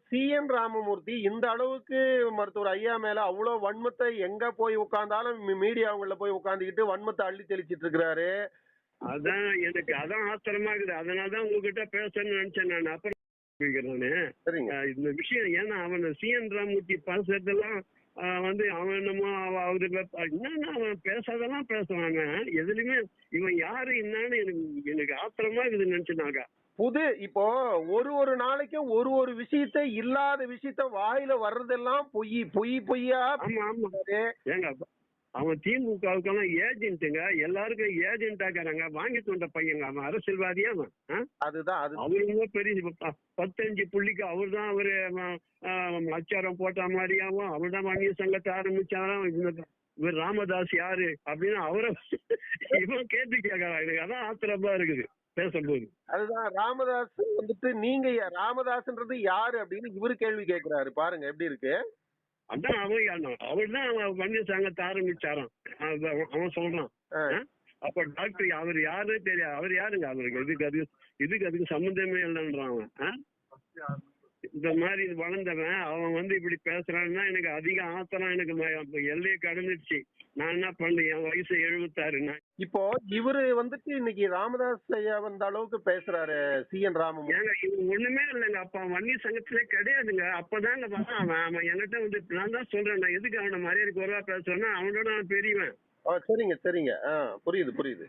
சி.என். ராமமூர்த்தி இந்த அளவுக்கு மருத்துவர் ஐயா மேல அவ்ளோ வன்மத்த எங்க போய் உட்கார்ந்தாலும் மீடியாவுங்கள்ல போய் உட்கார்ந்துகிட்டு வன்மத்த அள்ளி தெளிச்சிட்டு இருக்கிறாரு. அதான் எனக்கு அதான் ஆத்திரமா இருக்குது. அதனாலதான் உங்ககிட்ட பேசணும்னு நினைச்சேன் நான். அப்புறம் நானு சரிங்க. இந்த விஷயம் ஏன்னா அவன் சி.என். ராமமூர்த்தி பேசுறதெல்லாம் வந்து அவன் என்னமோ அவரு என்னன்னா அவன் பேசாதெல்லாம் பேசுவான். அவன் எதுலயுமே இவன் யாரு என்னன்னு எனக்கு ஆத்திரமா இருக்குதுன்னு நினைச்சுனாக்கா. இப்போ ஒரு நாளைக்கும் ஒரு விஷயத்த இல்லாத விஷயத்த வாயில வர்றதெல்லாம் பொய்யா. ஆமா ஆமா ஏங்க அவன் திமுகவுக்கெல்லாம் ஏஜென்ட்டுங்க, எல்லாருக்கும் ஏஜென்ட் ஆக்குறாங்க. வாங்கிட்டு வந்த பையங்க அவன் அரசியல்வாதியா அவன். அதுதான் அவருங்க பெரிய 15 புள்ளிக்கு அவர் தான் அவரு அச்சாரம் போட்ட மாதிரியாவும் அவர் தான் வன்னியர் சங்கத்தை ஆரம்பிச்சாராம். இவர் ராமதாஸ் யாரு அப்படின்னு அவரை இவன் கேட்டு கேட்கறான். எனக்கு அதான் ஆத்திரமா இருக்குது பேசும்போது. அதுதான் ராமதாஸ் வந்துட்டு நீங்க ராமதாஸ்ன்றது யாரு அப்படின்னு இவரு கேள்வி கேட்கிறாரு. பாருங்க எப்படி இருக்கு. அதான் அவர் தான் வன்னியர் சங்கத்தை ஆரம்பிச்சாராம் அவன் சொல்றான். அப்ப டாக்டர் அவர் யாருன்னு தெரியாது. அவர் யாருங்க அவருக்கு இதுக்கு சம்பந்தமே இல்லைன்றான் அவன். இந்த மாதிரி வளர்ந்தவன் அவன் வந்து இப்படி பேசுறான்னா எனக்கு அதிக ஆத்திரம். எனக்கு எல்லையை கடந்துடுச்சு. நான் என்ன பண்ணேன், என் வயசு 76. இப்போ இவரு வந்துட்டு இன்னைக்கு ராமதாஸ் ஐயா வந்த அளவுக்கு பேசுறாரு சி.என். ராமமூர்த்தி. ஏங்க இவங்க ஒண்ணுமே இல்லைங்க. அப்ப வன்னியர் சங்கத்திலே கிடையாதுங்க. அப்பதாங்க அவன் என்கிட்ட வந்து நான் தான் சொல்றேன், நான் எதுக்கு அவனை மரியாதை குறைவா பேசுறேன்னா அவனோட நான் பெரியவன். சரிங்க. புரியுது.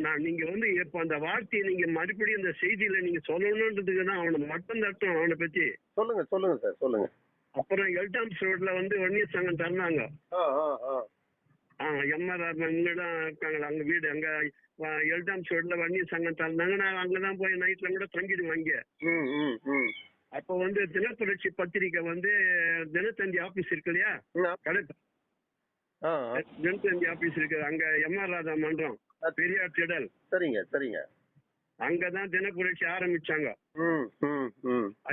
நான் நீங்க வந்து இப்ப அந்த வார்த்தையை நீங்க மறுபடியும் இந்த செய்தியில நீங்க சொல்லணும்ன்றதுக்கு தான் அவனை மட்டும் தட்டும். அவனை பத்தி சொல்லுங்க சார் சொல்லுங்க. அப்புறம் எல்டாம்ஸ் ரோட்ல வந்து வன்னியர் சங்கம் தந்தாங்க. எம்ஆர்ஆர் இங்கதான் இருக்காங்களா அங்க வீடு அங்க எல்டாம்ஸ் ரோட்ல வன்னியர் சங்கம் தந்தாங்க. நான் அங்கதான் போய் நைட்ல கூட தங்கிடுவேன் அங்க. அப்ப வந்து தினப்புரட்சி பத்திரிக்கை வந்து தினத்தந்தி ஆபீஸ் இருக்கு இல்லையா, தினத்தந்தி ஆபீஸ் இருக்கு அங்க எம்ஆர் ராதா மன்றம் பெரியார் திடல். சரிங்க. அங்கதான் தினப்புரட்சி ஆரம்பிச்சாங்க.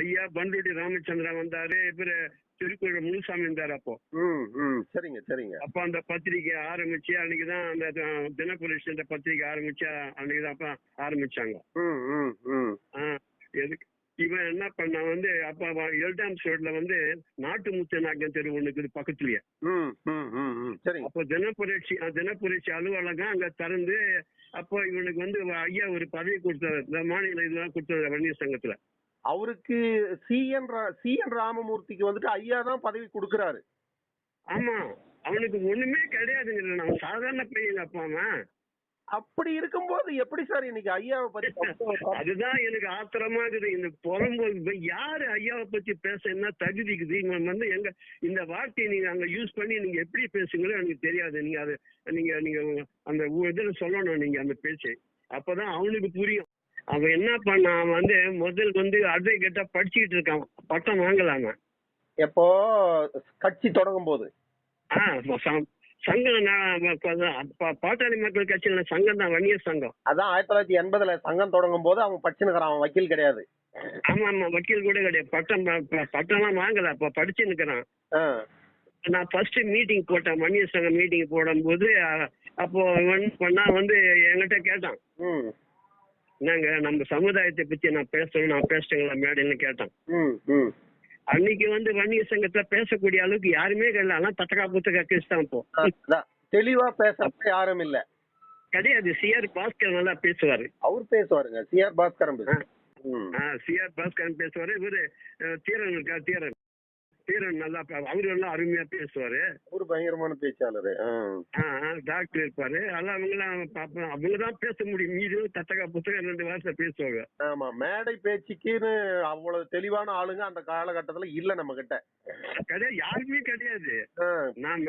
ஐயா பண்ருட்டி ராமச்சந்திரன் வந்தாரு, இவரு திருக்குறள் முனுசாமி இருந்தாரு அப்போ. சரிங்க. அப்ப அந்த பத்திரிகை ஆரம்பிச்சு அன்னைக்குதான் அந்த தினப்புரட்சி அந்த பத்திரிகை ஆரம்பிச்சு அன்னைக்குதான் அப்ப ஆரம்பிச்சாங்க. எதுக்கு இவன் என்ன பண்ண வந்து அப்ப எல்டாம்ஸ் ரோட்ல வந்து நாட்டு முத்து நாயக்கன் தெரு ஒண்ணு இருக்குது பக்கத்துலயே. அப்போ தினப்புரட்சி அலுவலகம் அங்க திறந்து அப்போ இவனுக்கு வந்து ஐயா ஒரு பதவி கொடுத்தாரு. இந்த மாநில இதெல்லாம் கொடுத்தாரு வன்னியர் சங்கத்துல. அவருக்கு சி.என். ராமமூர்த்திக்கு வந்துட்டு ஐயா தான் பதவி கொடுக்கறாரு. ஆமா, அவனுக்கு ஒண்ணுமே கிடையாதுங்க. அவன் சாதாரண பையன் அப்பா. அவன் அப்படி இருக்கும்போது எப்படி சார் இன்னைக்கு ஐயாவை பத்தி அதுதான் எனக்கு ஆத்திரமா இருக்குது. இந்த புறம்போது யாரு ஐயாவை பத்தி பேச என்ன தகுதிக்குது? இவன் வந்து எங்க இந்த வார்த்தையை நீங்க அங்க யூஸ் பண்ணி நீங்க எப்படி பேசுங்களோ எனக்கு தெரியாது. நீங்க அது நீங்க அந்த இதுல சொல்லணும் நீங்க அந்த பேச்சு. அப்பதான் அவனுக்கு புரியும். அவன் என்ன பண்ணான் வந்து முதல் வந்து அட்வொகேட்டா படிச்சுக்கிட்டு இருக்கான். பட்டம் வாங்கலாங்க. எப்போ கட்சி தொடங்கும் போது சங்கம் பாட்டாளி மக்கள் கட்சியில சங்கம் தான் வன்னியர் சங்கம். அதான் 1980 சங்கம் தொடங்கும் போது அவன் படிச்சுன்னுக்கிறான். அவன் வக்கீல் கிடையாது. ஆமா வக்கீல் கூட கிடையாது. பட்டம்லாம் வாங்கல. அப்ப படிச்சு நிக்கிறான். நான் ஃபர்ஸ்ட் மீட்டிங் போட்டேன், வன்னியர் சங்கம் மீட்டிங் போடும் போது அப்போ பண்ணா வந்து என்கிட்ட கேட்டான், என்னங்க நம்ம சமுதாயத்தை பத்தி நான் பேசுறேங்களா மேடைன்னு கேட்டான். அன்னைக்கு வந்து வன்னியர் சங்கத்துல பேசக்கூடிய அளவுக்கு யாருமே கிடையாது. எல்லாம் தட்டக்கா புத்தகா கேஸ்தான். இப்போ தெளிவா பேச யாரும் இல்ல கிடையாது. சி.ஆர். பாஸ்கர் நல்லா பேசுவாரு. அவர் பேசுவாருங்க. சி.ஆர். பாஸ்கரன் பேசுவாரு. இவரு தீரன் இருக்கா, தீரன் நல்லா அவரு எல்லாம் அருமையா பேசுவாரு. ஒரு பயங்கரமான பேச்சாளரு. டாக்டர் இருப்பாரு. எல்லாம் அவங்கதான் பேச முடியும். மீது தட்டக்கா புத்தகம் 2 வாரத்தை பேசுவாங்க. ஆமா, மேடை பேச்சுக்குன்னு அவ்வளவு தெளிவான ஆளுங்க அந்த காலகட்டத்துல இல்ல நம்ம கிட்ட. கிடையாது, யாருமே கிடையாது. நான்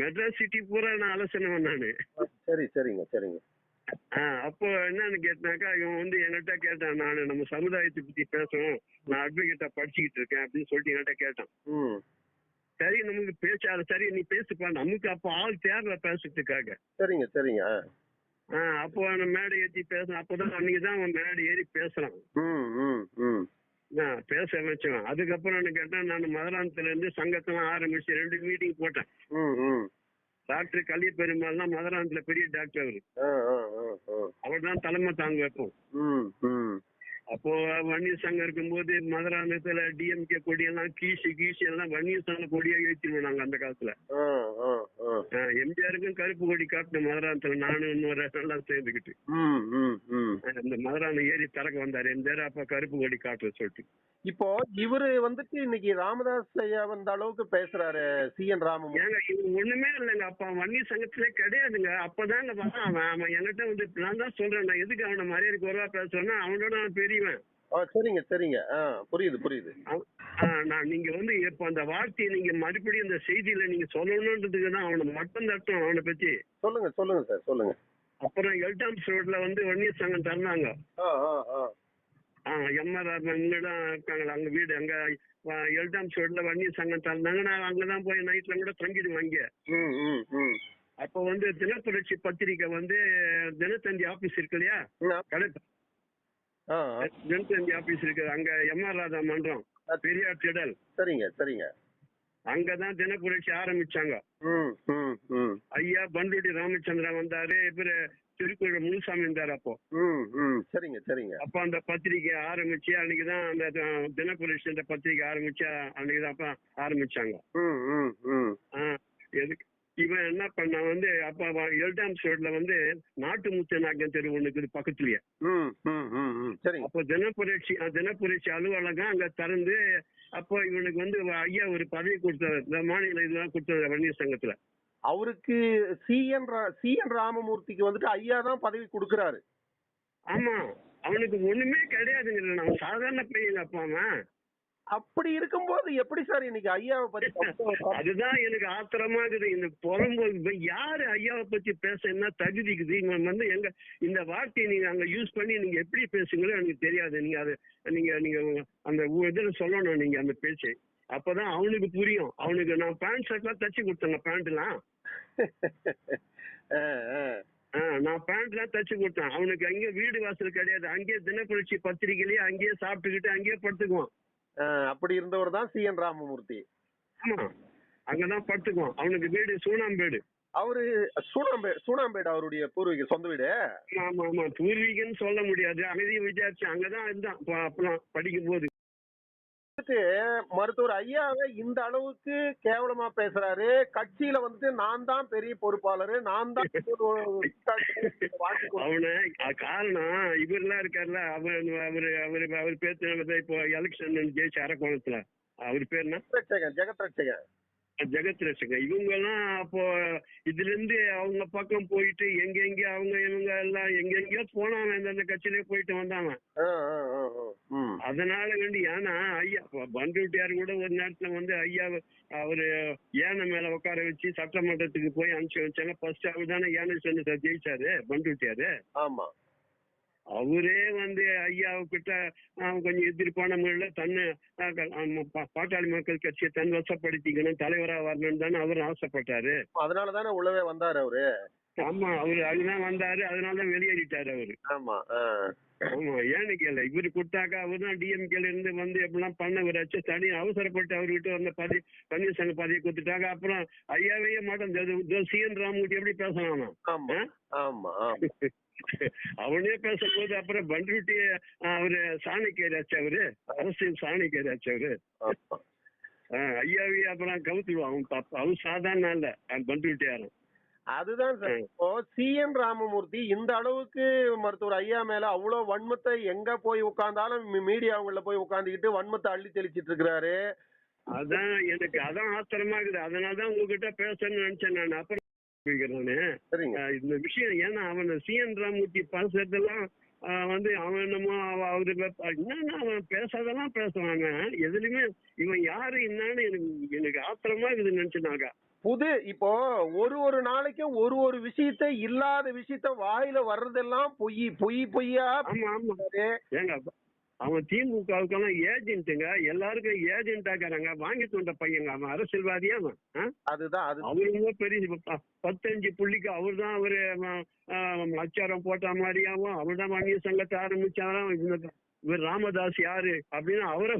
மெட்ராஸ் சிட்டி பூரா நான் ஆலோசனை நானு. சரிங்க. அப்போ என்னன்னு கேட்டாக்கா இவன் வந்து என்கிட்ட கேட்டான், நானு நம்ம சமுதாயத்தை பத்தி பேசணும், நான் அட்வொகேட்டா படிச்சுக்கிட்டு இருக்கேன் அப்படின்னு சொல்லிட்டு என்கிட்ட கேட்டான். சரி நமக்கு பேச்சாளர், சரி நீ பேசுப்பா. நமக்கு அப்போ ஆள் தேர்ல பேசுறதுக்காக. சரிங்க. அப்போ அவன் மேடை ஏற்றி பேசணும். அப்பதான் அன்னைக்குதான் அவன் மேடை ஏறி பேசுறான். பேச வச்சுவான். அதுக்கப்புறம் கேட்டான், நான் மதுராந்தத்துல இருந்து சங்கத்தெல்லாம் ஆரம்பிச்சு 2 மீட்டிங் போட்டேன். டாக்டர் கலிய பெருமாள் தான் மதுராந்தத்துல பெரிய டாக்டர். அவரு அவர் தான் தலைமை தாங்க வைப்போம். அப்போ அப்போ வன்னியர் சங்கம் இருக்கும்போது மதுராந்தகத்துல டிஎம்கே கொடியெல்லாம் கீசி எல்லாம் வன்னியர் சங்க கொடியா ஏற்றிடுவோம் நாங்க அந்த காலத்துல. எம்ஜிஆருக்கும் கருப்பு கொடி காட்டின மதுராந்தகத்துல நானும் இன்னொரு எல்லாம் சேர்ந்துக்கிட்டு இந்த மதுராந்தகம் ஏறி திறக்க வந்தாரு எம்ஜிஆர், அப்ப கருப்பு கொடி காட்டுற சொல்லிட்டு. இப்போ இவரு வந்துட்டு இன்னைக்கு ராமதாஸ் ஐயா வந்த அளவுக்கு பேசுறாரு CN ராமமூர்த்தி. ஏங்க இது ஒண்ணுமே இல்லைங்க, அப்ப வன்னியர் சங்கத்திலே கிடையாதுங்க. அப்பதாங்க அவன் என்கிட்ட வந்து நான் தான் சொல்றேன், நான் எதுக்கு அவனை மரியாதை குறைவா பேசுறேன்னா அவனோட நான் பெரியவன். சரிங்க சரிங்க, புரியுது. நான் நீங்க வந்து இப்ப அந்த வார்த்தையை நீங்க மறுபடியும் இந்த செய்தியில நீங்க சொல்லணும்ன்றதுக்கு தான் அவனை மட்டும் தட்டும் அவனை பத்தி. சொல்லுங்க சார் சொல்லுங்க. அப்புறம் எல்டாம்ஸ் ரோட்ல வந்து வன்னியர் சங்கம் தந்தாங்க. எம்ஆர் இங்கதான் இருக்காங்களா அங்க வீடு, அங்க எல்டாம்ஸ் ரோட்ல வன்னியர் சங்கம் தந்தாங்க. நான் அங்கதான் போய் நைட்ல கூட தங்கிடுவேன் அங்க. அப்ப வந்து தினப்புரட்சி பத்திரிக்கை வந்து தினத்தந்தி ஆபீஸ் இருக்கு இல்லையா, தினத்தந்தி ஆபீஸ் இருக்கு அங்க, எம்ஆர் ராதா மன்றம், பெரியார் திடல். சரிங்க. அங்கதான் தினப்புரட்சி ஆரம்பிச்சாங்க. ஐயா பண்டுடி ராமச்சந்திரன் வந்தாரு, இவரு திருக்குறள் முனுசாமி இருந்தாரு அப்போ. சரிங்க. அப்ப அந்த பத்திரிகை ஆரம்பிச்சு அன்னைக்குதான் அந்த தினப்புரட்சி அந்த பத்திரிகை ஆரம்பிச்சு அன்னைக்குதான் அப்ப ஆரம்பிச்சாங்க. எதுக்கு இவன் என்ன பண்ண வந்து அப்ப எல்டாம்ஸ் ரோட்ல வந்து நாட்டு முத்த நாயக்கன் தெரு ஒண்ணு இருக்குது பக்கத்துலயே. அப்போ தினப்புரட்சி அலுவலகம் அங்க திறந்து அப்போ இவனுக்கு வந்து ஐயா ஒரு பதவி கொடுத்தாரு, இந்த மாநில இதெல்லாம் கொடுத்தாரு வன்னியர் சங்கத்துல. அவருக்கு CN ராமமூர்த்திக்கு வந்துட்டு ஐயா தான் பதவி கொடுக்கறாரு. ஆமா, அவனுக்கு ஒண்ணுமே கிடையாதுங்க, நான் சாதாரண பையங்க அப்பா அவன். அப்படி இருக்கும்போது எப்படி சார் இன்னைக்கு ஐயாவை பத்தி அதுதான் எனக்கு ஆத்திரமா இருக்குது. இந்த புறம்போது யாரு ஐயாவை பத்தி பேச என்ன தகுதிக்குது? இவன் வந்து எங்க இந்த வார்த்தையை நீங்க அங்க யூஸ் பண்ணி நீங்க எப்படி பேசுங்களோ எனக்கு தெரியாது. நீங்க அது நீங்க அந்த இதுல சொல்லணும் நீங்க அந்த பேச்சு, அப்பதான் அவனுக்கு புரியும். அவனுக்கு நான் பேண்ட் ஷர்ட் எல்லாம் தச்சு கொடுத்தேங்க, பேண்ட் எல்லாம் நான் பேண்ட் எல்லாம் தச்சு கொடுத்தேன் அவனுக்கு. அங்கேயே வீடு வாசல் கிடையாது, அங்கேயே தினப்புரட்சி பத்திரிகையிலேயே அங்கேயே சாப்பிட்டுக்கிட்டு அங்கேயே படுத்துக்குவான். அப்படி இருந்தவர் தான் CN ராமமூர்த்தி. ஆமா, அங்கதான் படுத்துக்குவான். அவனுக்கு வீடு சூனாம்பேடு. அவரு சூனாம்பேடு அவருடைய பூர்வீக சொந்த வீடு. ஆமா, பூர்வீகன்னு சொல்ல முடியாது, அமைதியை விசாரிச்சு அங்கதான் இருந்தான் அப்பெல்லாம் படிக்கும் போது. மருத்துவர் ஐயாவை இந்த அளவுக்கு கேவலமா பேசுறாரு. கட்சியில வந்துட்டு நான் தான் பெரிய பொறுப்பாளரு, நான் தான் அவனை காரணம் இவரெல்லாம் இருக்காருல்ல, அவர் பேர் இப்போ எலெக்ஷன் ஜெயிச்சு அரக்கோணத்துல அவர் பேர் என்ன, ஜெகத் ரட்சகன். இவங்க எல்லாம் அப்போ இதுல இருந்து அவங்க பக்கம் போயிட்டு எங்க அவங்க இவங்க எல்லாம் எங்கெங்கயோ போனாங்க, அந்த கட்சியிலே போயிட்டு வந்தாங்க. அதனால வேண்டி ஏன்னா ஐயா பண்ருட்டியார் கூட ஒரு நேரத்துல வந்து ஐயா அவரு யானை மேல உட்கார வச்சு சட்டமன்றத்துக்கு போய் அனுப்பிச்சு வச்சாங்க. ஃபர்ஸ்ட் அவர் தானே யானை சொன்ன ஜெயிச்சாரு பண்ருட்டியாரு. ஆமா, அவரே வந்து ஐயாவுக்கிட்ட கொஞ்சம் எதிர்ப்பான முறையில தன்னை பாட்டாளி மக்கள் கட்சியை தன் வசப்படுத்திக்கணும், தலைவரா வரணும்னு தானே அவரு ஆசைப்பட்டாரு. அதனாலதானே உள்ளவே வந்தாரு அவரு. ஆமா, அவரு அதுதான் வந்தாரு, அதனாலதான் வெளியேறிட்டாரு அவரு. ஆமா, ஏன்னு கேள்வி இவரு கொடுத்தாக்கா அவர் தான் டிஎம்கேல இருந்து வந்து எப்படிலாம் பண்ணவராச்சு, தனி அவசரப்பட்டு அவர்கிட்ட வந்த பன்னீர் சங்க பதவி கொடுத்துட்டாங்க. அப்புறம் ஐயாவையே மாட்டோம் CN ராமமூர்த்தி எப்படி பேசலாம்? அவனே பேசும்போது அப்புறம் பண்ருட்டிய அவரு சாணிக்கேராச்சு, அவரு அரசியல் சாணிக்கேராச்சு அவரு. ஐயாவே அப்புறம் கவுத்துருவான் அவன் சாதாரண இல்ல பண்ருட்டியாரும். அதுதான் சார். இப்போ CN ராமமூர்த்தி இந்த அளவுக்கு மருத்துவர் ஐயா மேல அவ்வளவு வன்மத்தை எங்க போய் உட்கார்ந்தாலும் மீடியாவுல போய் உட்கார்ந்துக்கிட்டு வன்மத்தை அள்ளி தெளிச்சிட்டு இருக்கிறாரு. அதான் எனக்கு அதான் ஆத்திரமா இருக்குது. அதனாலதான் உங்ககிட்ட பேசணும்னு நினைச்சேன் நான். அப்புறம் இந்த விஷயம் ஏன்னா அவன் CN ராமமூர்த்தி பேசுறதெல்லாம் வந்து அவன் என்னமோ அவரு என்னன்னா அவன் பேசாதெல்லாம் பேசுவாங்க, எதுலயுமே இவன் யாரு என்னன்னு எனக்கு ஆத்திரமா இருக்குது நினைச்சுனாங்க. இப்போ ஒரு நாளைக்கும் ஒரு விஷயத்த இல்லாத விஷயத்த வாயில வர்றதெல்லாம் பொய்யா. ஆமா ஏங்க அவன் திமுகவுக்கெல்லாம் ஏஜென்ட்டுங்க, எல்லாருக்கும் ஏஜென்ட் ஆக்குறாங்க, வாங்கி தோண்ட பையங்க. அவன் அரசியல்வாதியா அதுதான் அவருங்க பெரிய 15 புள்ளிக்கு அவர் தான் அவரு அச்சாரம் போட்ட மாதிரியாவும் அவர் தான் வன்னியர் சங்கத்தை ஆரம்பிச்சாராம். இவர் ராமதாஸ் யாரு அப்படின்னு அவரை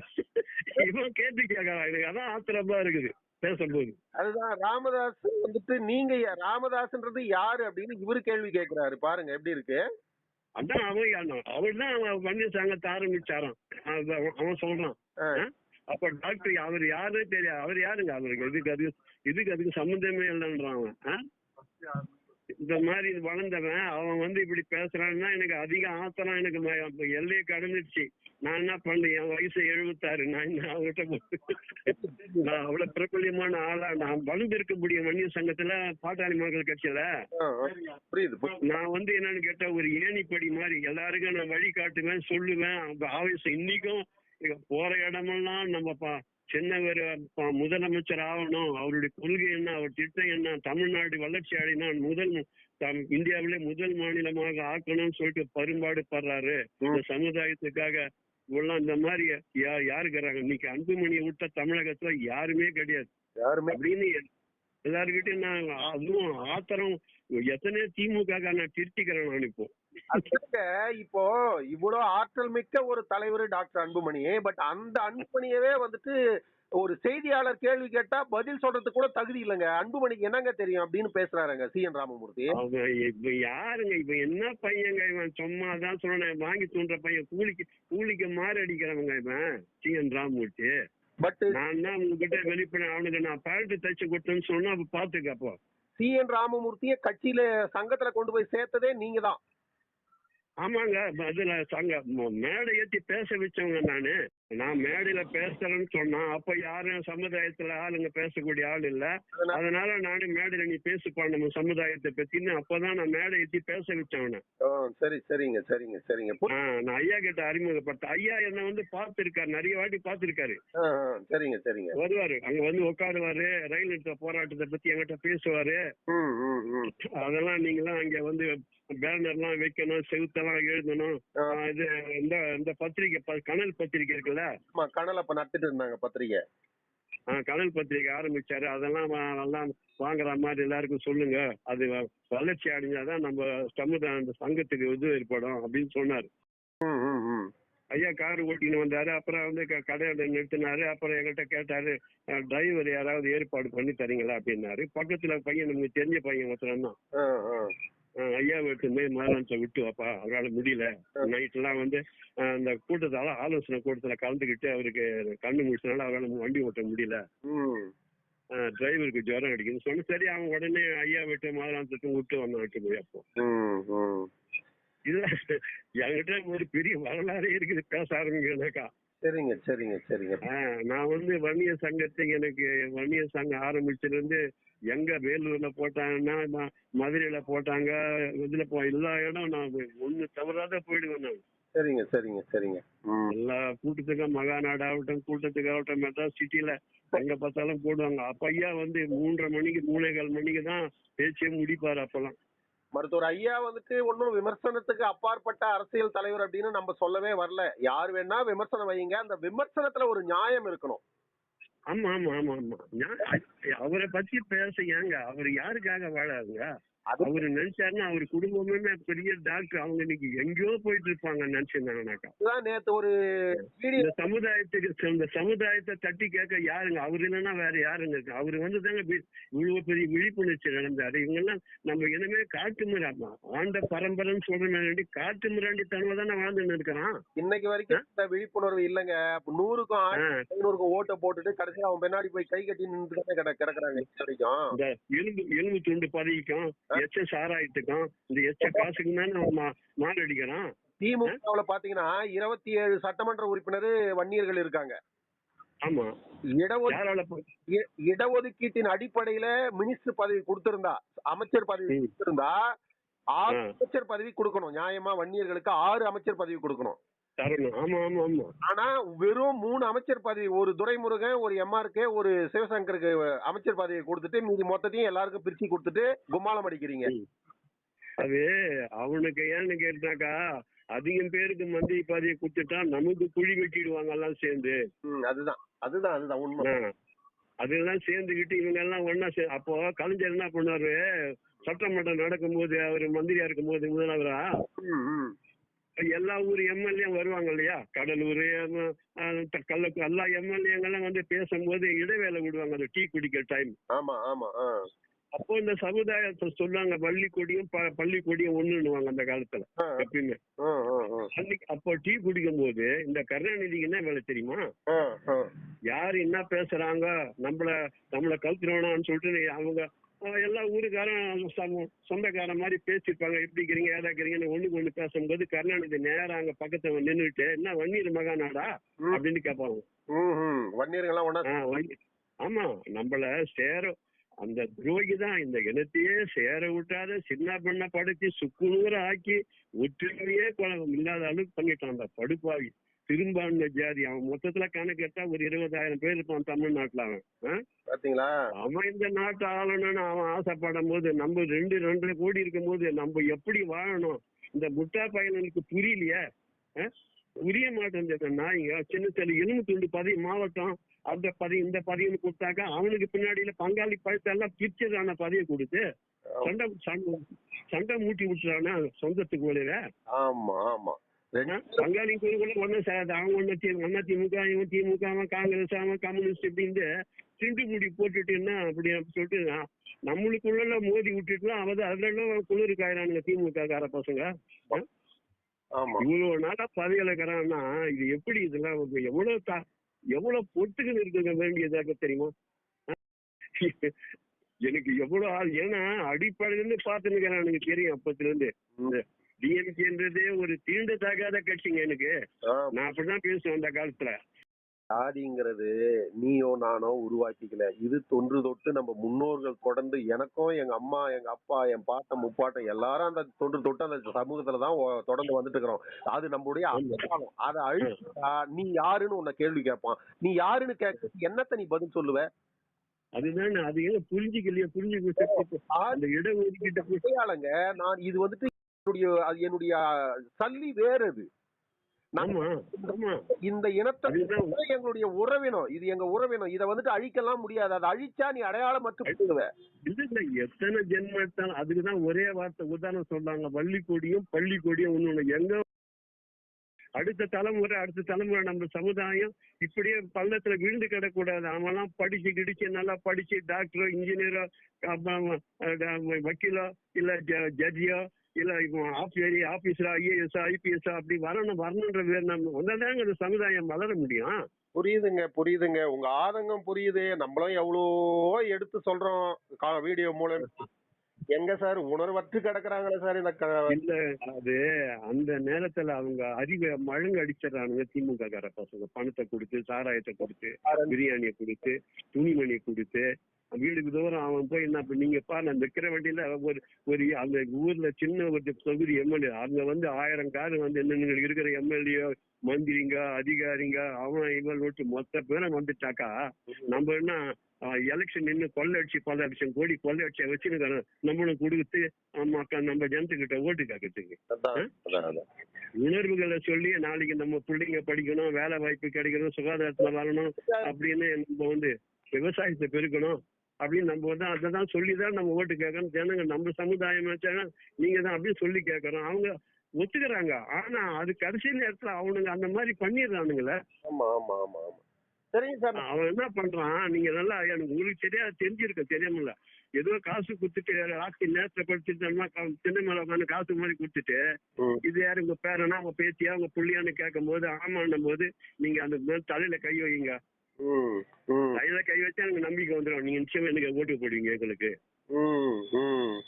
இவன் கேட்டு கேட்கறான். எனக்கு அதான் ஆத்திரமா இருக்குது பேசும்போது. அதுதான் ராமதாஸ் வந்துட்டு நீங்க ராமதாஸ்ன்றது யாரு அப்படின்னு இவரு கேள்வி கேட்கிறாரு. பாருங்க எப்படி இருக்கு. அதான் அவர் தான் வன்னியர் சங்கத்தை ஆரம்பிச்சாராம். அவன் சொல்றான். அப்ப டாக்டர் அவர் யாருன்னே தெரியாது. அவர் யாருங்க? அவருக்கு இதுக்கு சம்பந்தமே இல்லைன்றான் அவன். இந்த மாதிரி வளர்ந்தவன் அவன் வந்து இப்படி பேசுறான்னா எனக்கு அதிக ஆத்திரம், எனக்கு எல்லையை கடந்துடுச்சு. நான் என்ன பண்ணேன், என் வயசு 76, நான் என்ன அவர்கிட்ட நான் அவ்வளவு பிரபல்யமான ஆளா நான் வளர்ந்திருக்க முடியும் வன்னியர் சங்கத்துல, பாட்டாளி மக்கள் கட்சியில. நான் வந்து என்னன்னு கேட்டா ஒரு ஏணிப்படி மாதிரி எல்லாருக்கும் நான் வழி காட்டுவேன், சொல்லுவேன். அவங்க ஆவேசம் இன்னைக்கும் போற இடமெல்லாம் நம்ம சின்னவர் முதலமைச்சர் ஆகணும், அவருடைய கொள்கை என்ன, அவர் திட்டம் என்ன, தமிழ்நாடு வளர்ச்சி அடையினா இந்தியாவிலே முதல் மாநிலமாக ஆக்கணும்னு சொல்லிட்டு பரும்பாடு படுறாரு இந்த சமுதாயத்துக்காக. இவெல்லாம் இந்த மாதிரி யாருக்குறாங்க? இன்னைக்கு அன்புமணியை விட்ட தமிழகத்துல யாருமே கிடையாது அப்படின்னு எல்லாருக்கிட்டையும் நான் அதுவும் ஆத்திரம். எத்தனையோ திமுக நான் திருத்திக்கிறேன் நான் இப்போ. இப்போ இவ்வளவு ஆற்றல் மிக்க ஒரு தலைவர் டாக்டர் அன்புமணி. பட் அந்த அன்புமணியவே வந்துட்டு ஒரு செய்தியாளர் கேள்வி கேட்டா பதில் சொல்றதுக்கு கூட தகுதி இல்லைங்க. அன்புமணிக்கு என்னங்க தெரியும் அப்படின்னு பேசுறாருங்க சி.என். ராமமூர்த்தி. இப்ப யாருங்க? இப்ப என்ன பையங்க இவன்? சும்மாதான் சொன்னேன், வாங்கி தூண்டுற பையன், கூலிக்கு மாறு அடிக்கிறவங்க இவன் சி.என். ராமமூர்த்தி. பட் நான் தான் உங்ககிட்ட வெளிப்பட அவனுக்கு நான் பேண்ட் தச்சு கொடுத்தேன்னு சொன்னா அப்ப பாத்துக்க. அப்போ சி.என். ராமமூர்த்திய கட்சியில சங்கத்துல கொண்டு போய் சேர்த்ததே நீங்க தான். ஆமாங்க. அதுல மேடை ஏற்றி பேச வச்சவங்க நான் மேடையில பேசுறேன்னு சொன்னா அப்ப யாரும் சமுதாயத்துல ஆளுங்க பேசக்கூடிய ஆள் இல்ல. அதனால நானும் மேடையில நீ பேசுப்பா நம்ம சமுதாயத்தை பத்தின்னு அப்பதான் நான் மேடை ஏற்றி பேச வச்சவன. சரி சரிங்க சரிங்க சரிங்க. நான் ஐயா கிட்ட அறிமுகப்பட்டேன். ஐயா என்ன வந்து பாத்துருக்காரு, நிறைய வாட்டி பாத்துருக்காரு. சரிங்க சரிங்க. வருவாரு, அங்க வந்து உட்காருவாரு, ரயில் நிறுத்த போராட்டத்தை பத்தி என்கிட்ட பேசுவாரு. அதெல்லாம் நீங்களாம் அங்க வந்து பேனர்லாம் வைக்கணும், செவுத்தெல்லாம் எழுதணும். இது இந்த பத்திரிகை கனல் பத்திரிகை இருக்குல்ல, கனல் அப்ப நட்டுட்டு இருந்தாங்க பத்திரிகை. கனல் பத்திரிகை ஆரம்பிச்சாரு. அதெல்லாம் நல்லா வாங்குற மாதிரி எல்லாருக்கும் சொல்லுங்க, அது வளர்ச்சி அடைஞ்சாதான் நம்ம சமுதாய அந்த சங்கத்துக்கு இது ஏற்படும் அப்படின்னு சொன்னாரு. ஐயா கார் ஓட்டின்னு வந்தாரு. அப்புறம் வந்து கடையில நிறுத்தினாரு. அப்புறம் என்கிட்ட கேட்டாரு, டிரைவர் யாராவது ஏற்பாடு பண்ணி தரீங்களா அப்படின்னாரு. பக்கத்துல பையன் நமக்கு தெரிஞ்ச பையன் ஒருத்தர் தான். ஐயா வீட்டு போய் முதலமைச்சர் விட்டு வாப்பா, அவரால் முடியல. நைட் எல்லாம் வந்து அந்த கூட்டத்தால ஆலோசனை கூட்டத்துல கலந்துக்கிட்டு அவருக்கு கண்ணு முடிச்சனால அவரால் வண்டி ஓட்ட முடியல, டிரைவருக்கு ஜுரம் அடிக்குன்னு சொன்ன. சரி அவன் உடனே ஐயா வீட்டு முதலமைச்சர் விட்டு வந்தான் விட்டு போய். அப்போ இல்ல என்கிட்ட ஒரு பெரிய வரலாறே இருக்குது பேச ஆரம்பிக்கிறேனாக்கா. சரிங்க சரிங்க சரிங்க. நான் வந்து வன்னியர் சங்கத்துக்கு எனக்கு வன்னியர் சங்கம் ஆரம்பிச்சதுல இருந்து எங்க வேலூர்ல போட்டாங்கன்னா மதுரையில போட்டாங்க, இதுல எல்லா இடம் நான் ஒண்ணு தவறாத போயிடுவேன் நான். சரிங்க சரிங்க சரிங்க. எல்லா கூட்டத்துக்கும் மகாநாடு ஆகட்டும், கூட்டத்துக்கு ஆகட்டும், மெட்ராஸ் சிட்டில எங்க பார்த்தாலும் போடுவாங்க. அப்ப ஐயா வந்து 3:30 மணிக்கு 3:15 மணிக்கு தான் பேச்சே முடிப்பாரு. அப்பெல்லாம் மருத்துவர் ஐயா வந்துட்டு ஒன்னும் விமர்சனத்துக்கு அப்பாற்பட்ட அரசியல் தலைவர் அப்படின்னு நம்ம சொல்லவே வரல. யார் வேணா விமர்சனம் வைங்க, அந்த விமர்சனத்துல ஒரு நியாயம் இருக்கணும். ஆமா ஆமா ஆமா ஆமா. அவரை பத்தி பேச ஏங்க, அவர் யாருக்காக வாழாதுங்க? அவரு நினைச்சாருன்னா அவர் குடும்பமே பெரிய டாக்டர், அவங்க இன்னைக்கு எங்கேயோ போயிட்டு இருப்பாங்க நினைச்சிருந்தாங்கனாக்கா. நேத்து ஒரு இந்த சமுதாயத்தை தட்டி கேட்க யாருங்க? அவரு இல்லைன்னா வேற யாருங்க இருக்கு? அவரு வந்து தாங்க இவ்வளவு பெரிய விழிப்புணர்ச்சி நடந்தாரு. இவங்க எல்லாம் நம்ம இனிமே காட்டு மிராமா ஆண்ட பரம்பரைன்னு சொல்ற காட்டு மிராண்டித்தனமா தானே வாழ்ந்துன்னு இருக்கிறான். இன்னைக்கு வரைக்கும் இந்த விழிப்புணர்வு இல்லைங்க. 100க்கும் 500க்கும் ஓட்டை போட்டுட்டு கடைசியா அவன் பின்னாடி போய் கை கட்டி நின்று கிடக்குறாங்க. இந்த எலும்பு துண்டு பதவிக்கும் எச்ச சாராயத்துக்கும் இந்த எச்ச காசுக்கு தானே மாறு அடிக்கிறான். திமுகவுல பாத்தீங்கன்னா 27 சட்டமன்ற உறுப்பினர் வன்னியர்கள் இருக்காங்க. ஆமா. இடஒதுக்கீட்டின் அடிப்படையில மினிஸ்டர் பதவி கொடுத்திருந்தா, அமைச்சர் பதவி கொடுத்திருந்தா 6 அமைச்சர் பதவி கொடுக்கணும். நியாயமா வன்னியர்களுக்கு 6 அமைச்சர் பதவி கொடுக்கணும். ஆனா வெறும் 3 அமைச்சர் பதவி, ஒரு துரைமுருகன், ஒரு எம்ஆர்கே, ஒரு சிவசங்கருக்கு அமைச்சர் பதவியை கொடுத்துட்டு மீதி மொத்தத்தையும் எல்லாருக்கும் பிரிச்சு கொடுத்துட்டு கும்மாளம் அடிக்கிறீங்க. அது அவனுக்கு ஏன்னு கேட்டாக்கா, அதிகம் பேருக்கு மந்திரி பதவியை கொடுத்துட்டா நமக்கு குழி வெட்டிடுவாங்க எல்லாம் சேர்ந்து. அதுதான் அதுதான் அதுதான் உண்மை. அதெல்லாம் சேர்ந்துக்கிட்டு இவங்க எல்லாம் ஒன்னா அப்போ கலைஞர் என்ன பண்ணாரு, சட்டமன்றம் நடக்கும்போது அவரு மந்திரியா இருக்கும் போது முதல்வரா எல்லா ஊர் எம்எல்ஏ வருவாங்க இல்லையா, கடலூர் கள்ளக்கு எல்லா எம்எல்ஏங்கெல்லாம் வந்து பேசும்போது இடைவேளை விடுவாங்க, அந்த டீ குடிக்கிற டைம். ஆமா ஆமா. அப்போ இந்த சமுதாயத்தை சொல்லுவாங்க வள்ளிக்கொடியும் பள்ளிக்கொடியும் ஒண்ணுன்னுவாங்க அந்த காலத்துல எப்பயுமே. அன்னைக்கு அப்போ டீ குடிக்கும் போது இந்த கருணாநிதிக்கு என்ன வேலை தெரியுமா? யாரு என்ன பேசுறாங்க, நம்மள கவுத்துறோம்னு சொல்லிட்டு அவங்க எல்லா ஊருக்காரன் சொந்தக்காரன் மாதிரி பேசிருப்பாங்க. எப்படி இருக்கிறீங்க, ஏதா இருக்கிறீங்கன்னு ஒண்ணுக்கு ஒண்ணு பேசும்போது கருணாநிதி நேரம் அங்க பக்கத்துல நின்றுட்டு என்ன வன்னியர் மகாநாடா அப்படின்னு கேட்பாங்க. ஆமா, நம்மள சேர அந்த துரோகி தான் இந்த இனத்தையே சேர விட்டாத சின்ன பண்ண படுத்தி சுக்குநூற ஆக்கி ஒற்றுமையே குழம்பு இல்லாத அளவுக்கு பண்ணிட்டான் அந்த படுப்பாவி பெரும்பான்மை ஜாதி. அவன் மொத்தத்துல கணக்கு எடுத்தா ஒரு 20,000 பேர் இருப்பான் தமிழ்நாட்டுல. அவன் இந்த நாட்டை ஆளணும்னு அவன் ஆசைப்படும் போது நம்ம 2.5 கோடி இருக்கும் போது நம்ம எப்படி வாழணும் இந்த முட்டா பையனுக்கு புரியலையே, புரிய மாட்டேன். நாய்ங்க சின்ன சின்ன எலும்பு துண்டு பதவி மாவட்டம் அந்த பதவி இந்த பதவின்னு கொடுத்தாக்கா அவனுக்கு பின்னாடியில பங்காளி பழத்தெல்லாம் பிரிச்சதான பதவியை கொடுத்து சண்டை மூட்டி விட்டுறானா சொந்தத்துக்கு ஒளிர. பங்காளி குழுக்குள்ள ஒன்னும் சேராது. அவங்க ஒண்ணு திமுக இவன் திமுக காங்கிரஸ் அவன் கம்யூனிஸ்ட் இப்படின்னு சிண்டு முடி போட்டுட்டு என்ன அப்படி சொல்லிட்டு நம்மளுக்குள்ள மோதி விட்டுட்டுலாம் அதெல்லாம் குளிர் காயிறானுங்க திமுக கார பசங்க. இவ்வளவு நாளா பதவியில இருக்கிறான்னா இது எப்படி இதெல்லாம் எவ்வளவு பொட்டுகள் இருக்க வேண்டியதாக தெரியுமா? எனக்கு எவ்வளவு ஆள், ஏன்னா அடிப்படையில இருந்து பாத்துன்னு எனக்கு தெரியும் அப்பத்துல இருந்து. டிஎம்கேன்றதே ஒரு தீண்டத்தகாத கட்சிங்க எனக்கு. நான் அப்படிதான் பேசுவேன் அந்த காலத்துல. ஜாதிங்கிறது நீயோ நானோ உருவாக்கிக்கல. இது தொன்று தொட்டு நம்ம முன்னோர்கள் தொடர்ந்து எனக்கும் எங்க அம்மா எங்க அப்பா என் பாட்டம் முப்பாட்டம் எல்லாரும் அந்த தொன்று தொட்டு அந்த சமூகத்துலதான் தொடர்ந்து வந்துட்டு இருக்கிறோம். அது நம்மளுடைய அடையாளம். அதை அழிச்சா நீ யாருன்னு உன்னை கேள்வி கேட்பான். நீ யாருன்னு கேட்க என்னத்த நீ பதில் சொல்லுவ? அதுதான் அது புரிஞ்சுக்கலையே. அந்த இடம் ஒதுக்கிட்ட நான் இது வந்துட்டு என்னுடைய சல்லி வேற. அது இந்த இனத்தை எங்களுடைய உறவினம், இது எங்க உறவினம். இதை வந்துட்டு அழிக்கலாம் முடியாது. அதை அழிச்சா நீ அடையாளம் மட்டும் எத்தனை ஜென்மத்தான். அதுக்குதான் ஒரே வார்த்தை உதாரணம் சொல்றாங்க, வள்ளிக்கொடியும் பள்ளிக்கொடியும் ஒண்ணு. எங்க அடுத்த தலைமுறை நம்ம சமுதாயம் இப்படியே பள்ளத்துல விழுந்து கிடக்கூடாது. அவன்லாம் படிச்சு கிடிச்சு நல்லா படிச்சு டாக்டரோ இன்ஜினியரோ வக்கீலோ இல்ல ஜட்ஜியோ இல்ல ஆபீசரா ஐஏஎஸ் ஐபிஎஸ் அப்படி வரணுன்ற வந்தாதாங்க அந்த சமுதாயம் வளர முடியும். புரியுதுங்க உங்க ஆதங்கம் புரியுது. நம்மளும் எவ்வளவோ எடுத்து சொல்றோம் வீடியோ மூலம். எங்க சார் உணர்வற்று கிடக்குறாங்களே சார். இல்ல அது அந்த நேரத்துல அவங்க அறிவை மழுங்க அடிச்சிடறானுங்க திமுக கார பசங்க. பணத்தை கொடுத்து சாராயத்தை கொடுத்து பிரியாணியை கொடுத்து துணிமணியை கொடுத்து வீடுக்கு தூரம் அவன் போய் என்ன நீங்க பாரு அந்த விக்கிற வண்டியில ஒரு அந்த ஊர்ல சின்ன ஒரு தொகுதி எம்எல்ஏ அங்க 1000 காரு என்ன இருக்கிற எம்எல்ஏ மந்திரிங்க அதிகாரிங்க அவன் இவன் நோட்டு மொத்த பேரும் வந்துட்டாக்கா நம்ம என்ன எலெக்ஷன் நின்று கொள்ளடிச்சு 10,00,000 கோடி கொள்ளடிச்ச வச்சுன்னு நம்மளும் கொடுத்து நம்ம ஜனத்துக்கிட்ட ஓட்டு கேட்கறதுக்கு உணர்வுகளை சொல்லி நாளைக்கு நம்ம பிள்ளைங்க படிக்கணும், வேலை வாய்ப்பு கிடைக்கணும், சுகாதாரத்துல வரணும் அப்படின்னு நம்ம விவசாயத்தை பெருக்கணும் அப்படின்னு நம்ம அதான் சொல்லிதான் நம்ம ஓட்டு கேட்கறோம். ஜனங்க நம்ம சமுதாயம் வச்சாங்க நீங்க தான் அப்படின்னு சொல்லி கேட்கறோம். அவங்க ஒத்துக்கிறாங்க. ஆனா அது கடைசி நேரத்துல அவனுங்க அந்த மாதிரி பண்ணிடுறானுங்களே. சரிங்க சார். அவன் என்ன பண்றான், நீங்க நல்லா எனக்கு உங்களுக்கு சரியா தெரிஞ்சிருக்க தெரியாமல ஏதோ காசு கொடுத்துட்டு ஆட்சி நேரத்தை படிச்சுட்டு சின்ன மேல உட்காந்து காசு மாதிரி கொடுத்துட்டு இது யாரு உங்க பேரனா உங்க பேத்தியா உங்க புள்ளியான்னு கேட்கும் போது ஆமான்னும் போது நீங்க அந்த தலையில கை வைங்க. தலையில கை வச்சா எனக்கு நம்பிக்கை வந்துடும். நீங்க நிச்சயமா எனக்கு ஓட்டு போடுவீங்க. எங்களுக்கு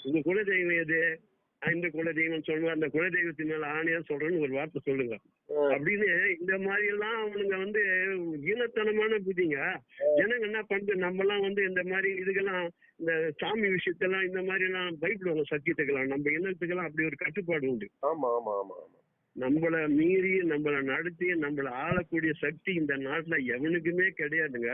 உங்க குலதெய்வம் எது, இந்த குலதெய்வம் சொல்லுங்க, அந்த குலதெய்வத்தின் மேல ஆணையா சொல்றேன்னு ஒரு வார்த்தை சொல்லுங்க அப்படின்னு. இந்த மாதிரி எல்லாம் அவனுங்க ஈனத்தனமான புதிங்க. ஜனங்க என்ன பண்றது, நம்ம எல்லாம் இந்த மாதிரி இதுக்கெல்லாம் இந்த சாமி விஷயத்தெல்லாம் இந்த மாதிரி எல்லாம் பயப்படுவாங்க சத்தியத்துக்கெல்லாம். நம்ம இனத்துக்கெல்லாம் அப்படி ஒரு கட்டுப்பாடு உண்டு. நம்மள மீறி நம்மள நடத்தி நம்மள ஆளக்கூடிய சக்தி இந்த நாட்டுல எவனுக்குமே கிடையாதுங்க.